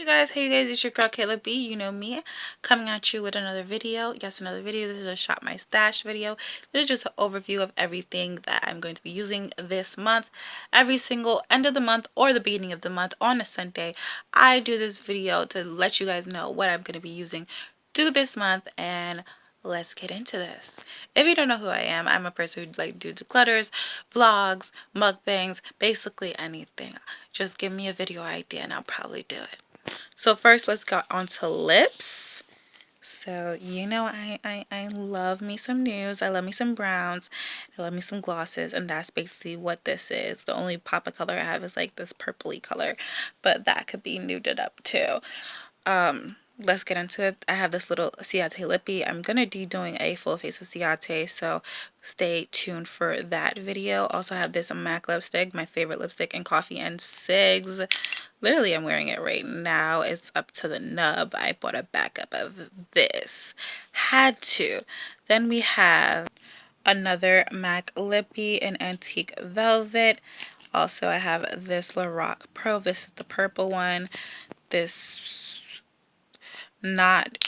Hey you guys, it's your girl Kayla B, you know me, coming at you with another video. Yes, another video. This is a shop my stash video. This is just an overview of everything that I'm going to be using this month. Every single end of the month or the beginning of the month on a Sunday, I do this video to let you guys know what I'm going to be using this month, and let's get into this. If you don't know who I am, I'm a person who do declutters, vlogs, mukbangs, basically anything. Just give me a video idea and I'll probably do it. So first, let's go on to lips. So, you know, I love me some nudes. I love me some browns. I love me some glosses. And that's basically what this is. The only pop of color I have is like this purpley color. But that could be nuded up too. Let's get into it. I have this little Ciate lippy. I'm going to be doing a full face of Ciate, so stay tuned for that video. Also have this MAC lipstick, my favorite lipstick in Coffee and Cigs. Literally, I'm wearing it right now. It's up to the nub. I bought a backup of this. Had to. Then we have another MAC lippy in Antique Velvet. Also, I have this Lorac Pro. This is the purple one. This not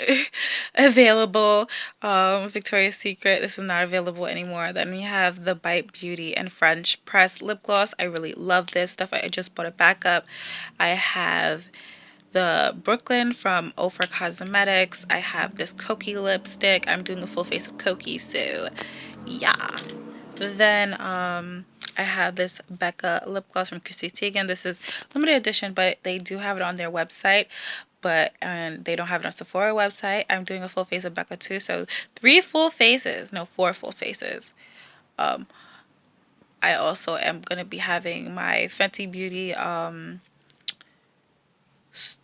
available. Victoria's Secret, this is not available anymore. Then we have the Bite Beauty and French Press lip gloss. I really love this stuff. I just bought it back up. I have the Brooklyn from Ofra Cosmetics. I have this Cokie lipstick. I'm doing a full face of Cokie, so yeah. Then I have this Becca lip gloss from Chrissy Teigen. This is limited edition, but they do have it on their website. And they don't have it on Sephora website. I'm doing a full face of Becca too, so 4 full faces. I also am gonna be having my Fenty Beauty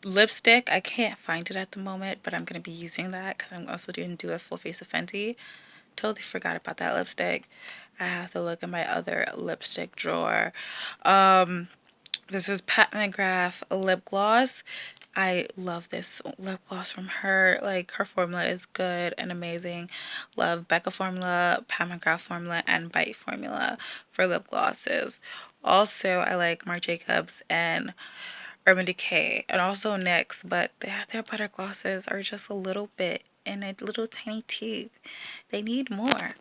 lipstick. I can't find it at the moment, but I'm gonna be using that because I'm also going to do a full face of Fenty. Totally forgot about that lipstick. I have to look in my other lipstick drawer. This is Pat McGrath lip gloss. I love this lip gloss from her. Like, her formula is good and amazing. Love Becca formula, Pat McGrath formula, and Bite formula for lip glosses. Also, I like Marc Jacobs and Urban Decay, and also NYX, but their butter glosses are just a little bit in a little tiny tube. They need more.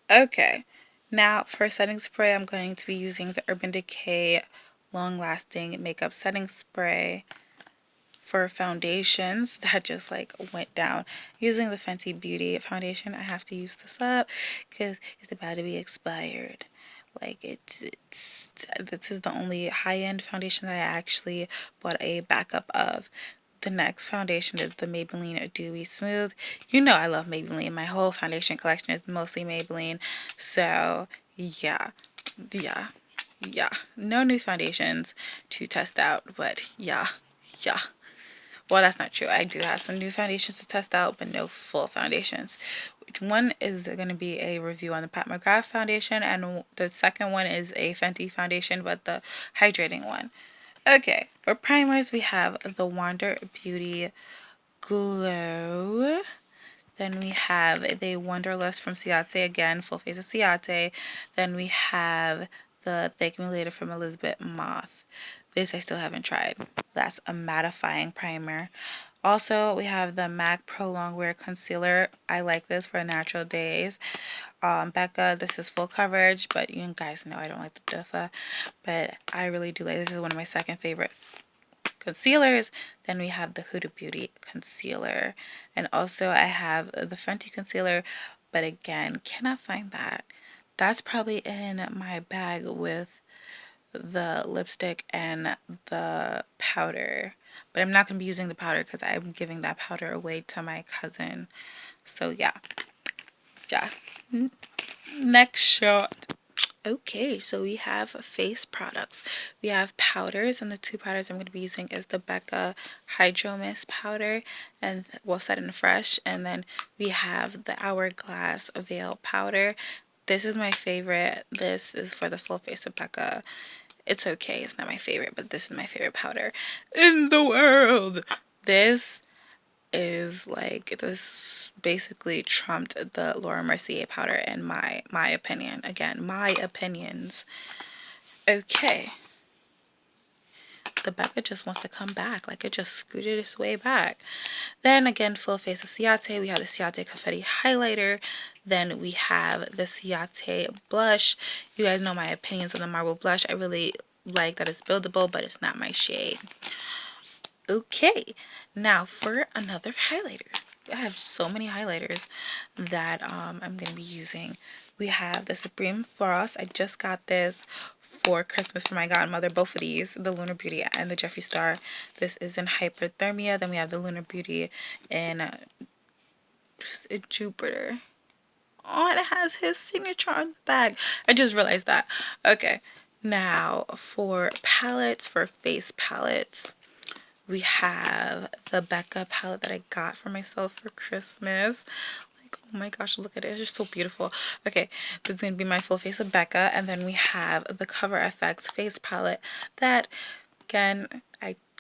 Okay, now for setting spray, I'm going to be using the Urban Decay Long Lasting Makeup Setting Spray. For foundations, that just like went down. Using the Fenty Beauty foundation, I have to use this up because it's about to be expired. Like, this is the only high-end foundation that I actually bought a backup of. The next foundation is the Maybelline Dewy Smooth. You know I love Maybelline. My whole foundation collection is mostly Maybelline. So, yeah. No new foundations to test out, but yeah. Well, that's not true. I do have some new foundations to test out, but no full foundations. Which one is going to be a review on the Pat McGrath foundation, and the second one is a Fenty foundation, but the hydrating one. Okay, for primers, we have the Wander Beauty Glow. Then we have the Wanderlust from Ciate, again, full face of Ciate. Then we have the Thank Me Later from Elizabeth Moth. This I still haven't tried. That's a mattifying primer. Also, we have the MAC Pro Longwear Concealer. I like this for natural days. Becca, this is full coverage, but you guys know I don't like the Duffa, but I really do like this. Is one of my second favorite concealers. Then we have the Huda Beauty concealer, and also I have the Fenty concealer, but again, cannot find that. That's probably in my bag with the lipstick and the powder, but I'm not going to be using the powder because I'm giving that powder away to my cousin. So yeah. Next shot. Okay, so we have face products. We have powders, and the two powders I'm going to be using is the Becca Hydro Mist powder, and we'll Set and Fresh, and then we have the Hourglass Veil powder. This is my favorite. This is for the full face of Becca. It's okay, it's not my favorite, but this is my favorite powder in the world. This is like, this basically trumped the Laura Mercier powder in my opinion. Again, my opinions. Okay. the Becca just wants to come back. Like, it just scooted its way back. Then again, full face of Ciate. We have the Ciate Confetti Highlighter. Then we have the Ciate Blush. You guys know my opinions on the Marble Blush. I really like that it's buildable, but it's not my shade. Okay, now for another highlighter. I have so many highlighters that I'm going to be using. We have the Supreme Frost. I just got this for Christmas for my godmother. Both of these, the Lunar Beauty and the Jeffree Star. This is in Hyperthermia. Then we have the Lunar Beauty in Jupiter. Oh, and it has his signature on the bag. I just realized that. Okay, now for palettes, for face palettes, we have the Becca palette that I got for myself for Christmas. Like, oh my gosh, look at it. It's just so beautiful. Okay, this is going to be my full face of Becca. And then we have the Cover FX face palette that, again,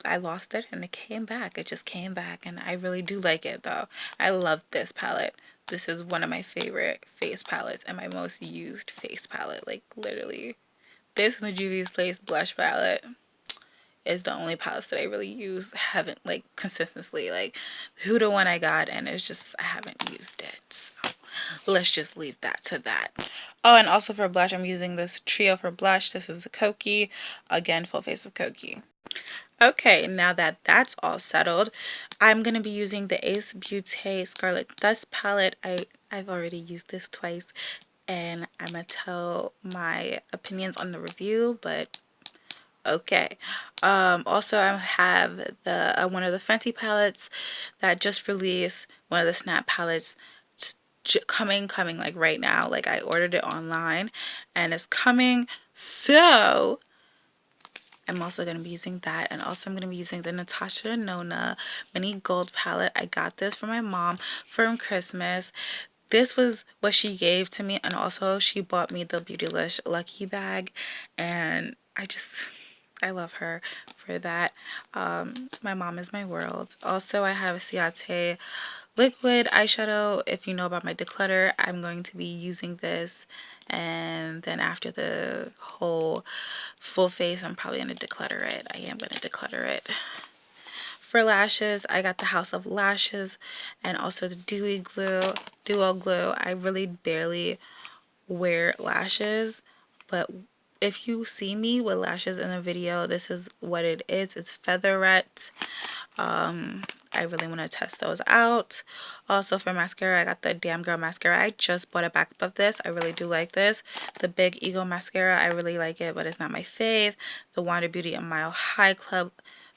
I lost it and it came back. It just came back. And I really do like it, though. I love this palette. This is one of my favorite face palettes and my most used face palette. Like, literally. This and the Juvia's Place blush palette is the only palettes that I really use. Haven't, like, consistently. Like, the Huda one I got, and it's just, I haven't used it. So, let's just leave that to that. Oh, and also for blush, I'm using this trio for blush. This is the Koki. Again, full face of Koki. Okay, now that that's all settled, I'm going to be using the Ace Beauté Scarlet Dust palette. I've already used this twice, and I'm going to tell my opinions on the review, but okay. Also, I have the one of the Fenty palettes that just released, one of the Snap palettes. Coming like right now. Like, I ordered it online and it's coming, so I'm also going to be using that. And also I'm going to be using the Natasha Denona mini gold palette. I got this for my mom from Christmas. This was what she gave to me, and also she bought me the Beautylish Lucky Bag, and I love her for that. My mom is my world. Also, I have a Ciate liquid eyeshadow. If you know about my declutter, I'm going to be using this, and then after the whole full face, I'm probably going to declutter it. I am going to declutter it. For lashes, I got the House of Lashes and also the Duo Glue. I really barely wear lashes, but if you see me with lashes in the video, this is what it is. It's featherette. I really want to test those out. Also for mascara, I got the Damn Girl mascara. I just bought a backup of this. I really do like this. The Big Eagle mascara, I really like it, but it's not my fave. The Wander Beauty A Mile High Club.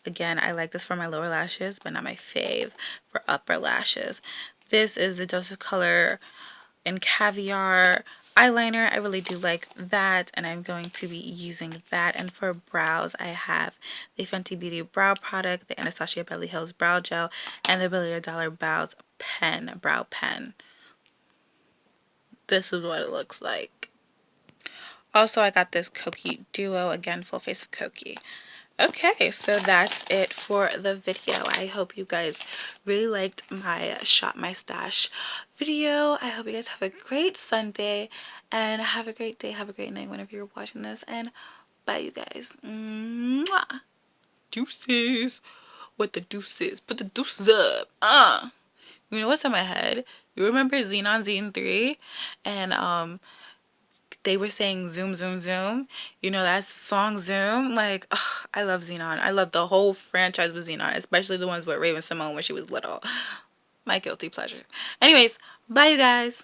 Again, I like this for my lower lashes, but not my fave for upper lashes. This is the Dose of Color in Caviar eyeliner. I really do like that, and I'm going to be using that. And for brows, I have the Fenty Beauty brow product, the Anastasia Beverly Hills brow gel, and the Billion Dollar Brows brow pen. This is what it looks like. Also, I got this Koki Duo, again, full face of Koki. Okay, so that's it for the video. I hope you guys really liked my Shop My Stash video. I hope you guys have a great Sunday, and have a great day, have a great night whenever you're watching this, and bye, you guys. Mwah. Deuces. What the deuces? Put the deuces up. You know what's in my head? You remember Xenon Zine 3? And they were saying zoom, zoom, zoom. You know that song Zoom? Like, ugh, I love Xenon. I love the whole franchise with Xenon, especially the ones with Raven Simone when she was little. My guilty pleasure. Anyways, bye, you guys.